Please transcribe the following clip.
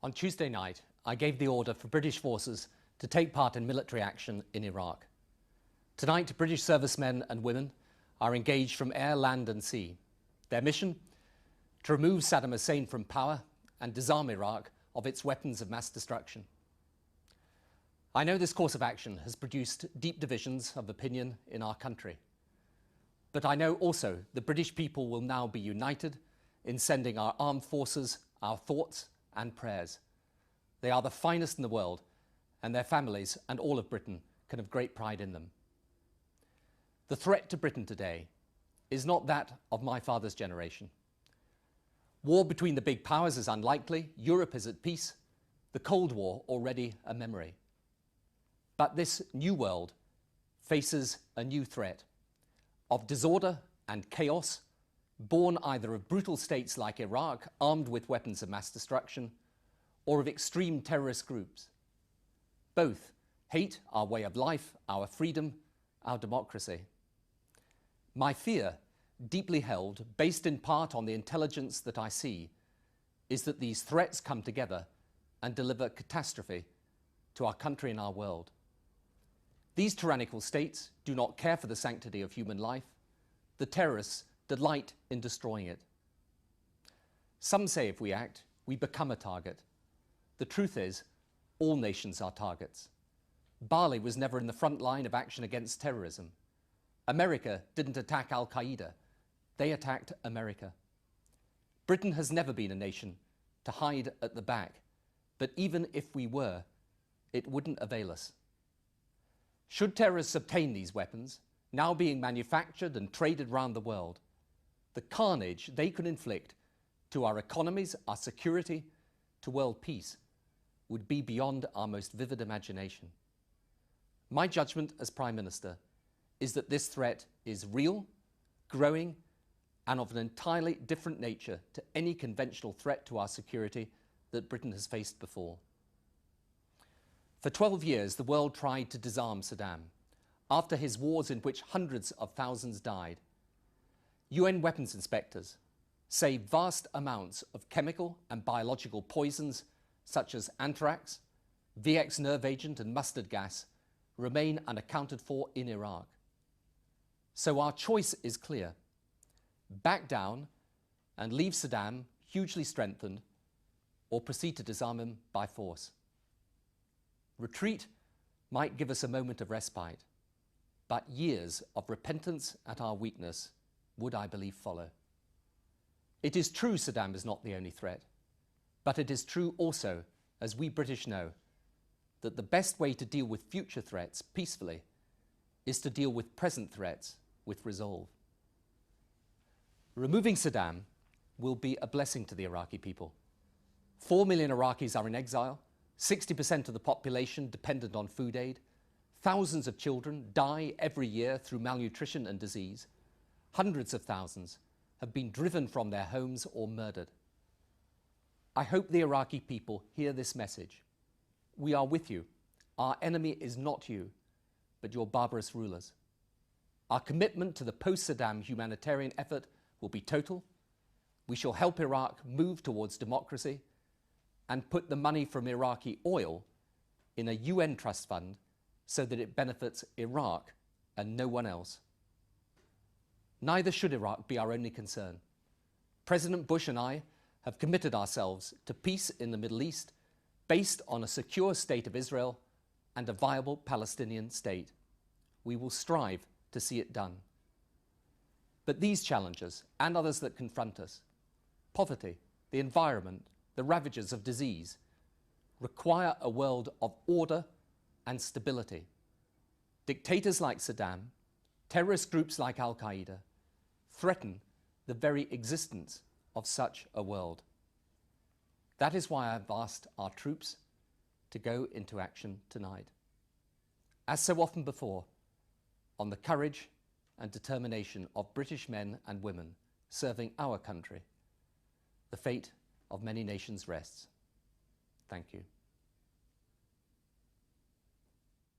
On Tuesday night, I gave the order for British forces to take part in military action in Iraq. Tonight, British servicemen and women are engaged from air, land and sea. Their mission? To remove Saddam Hussein from power and disarm Iraq of its weapons of mass destruction. I know this course of action has produced deep divisions of opinion in our country. But I know also the British people will now be united in sending our armed forces our thoughts and prayers. They are the finest in the world, and their families and all of Britain can have great pride in them. The threat to Britain today is not that of my father's generation. War between the big powers is unlikely, Europe is at peace, the Cold War already a memory. But this new world faces a new threat of disorder and chaos, born either of brutal states like Iraq, armed with weapons of mass destruction, or of extreme terrorist groups. Both hate our way of life, our freedom, our democracy. My fear, deeply held, based in part on the intelligence that I see, is that these threats come together and deliver catastrophe to our country and our world. These tyrannical states do not care for the sanctity of human life. The terrorists delight in destroying it. Some say if we act, we become a target. The truth is, all nations are targets. Bali was never in the front line of action against terrorism. America didn't attack Al-Qaeda. They attacked America. Britain has never been a nation to hide at the back, but even if we were, it wouldn't avail us. Should terrorists obtain these weapons, now being manufactured and traded around the world, the carnage they could inflict to our economies, our security, to world peace would be beyond our most vivid imagination. My judgment as Prime Minister is that this threat is real, growing, and of an entirely different nature to any conventional threat to our security that Britain has faced before. For 12 years, the world tried to disarm Saddam after his wars in which hundreds of thousands died. UN weapons inspectors say vast amounts of chemical and biological poisons such as anthrax, VX nerve agent and mustard gas remain unaccounted for in Iraq. So our choice is clear: back down and leave Saddam hugely strengthened, or proceed to disarm him by force. Retreat might give us a moment of respite, but years of repentance at our weakness would, I believe, follow. It is true Saddam is not the only threat, but it is true also, as we British know, that the best way to deal with future threats peacefully is to deal with present threats with resolve. Removing Saddam will be a blessing to the Iraqi people. 4 million Iraqis are in exile, 60% of the population dependent on food aid, thousands of children die every year through malnutrition and disease, hundreds of thousands have been driven from their homes or murdered. I hope the Iraqi people hear this message. We are with you. Our enemy is not you, but your barbarous rulers. Our commitment to the post-Saddam humanitarian effort will be total. We shall help Iraq move towards democracy and put the money from Iraqi oil in a UN trust fund so that it benefits Iraq and no one else. Neither should Iraq be our only concern. President Bush and I have committed ourselves to peace in the Middle East based on a secure state of Israel and a viable Palestinian state. We will strive to see it done. But these challenges and others that confront us, poverty, the environment, the ravages of disease, require a world of order and stability. Dictators like Saddam, terrorist groups like Al-Qaeda, threaten the very existence of such a world. That is why I've asked our troops to go into action tonight. As so often before, on the courage and determination of British men and women serving our country, the fate of many nations rests. Thank you.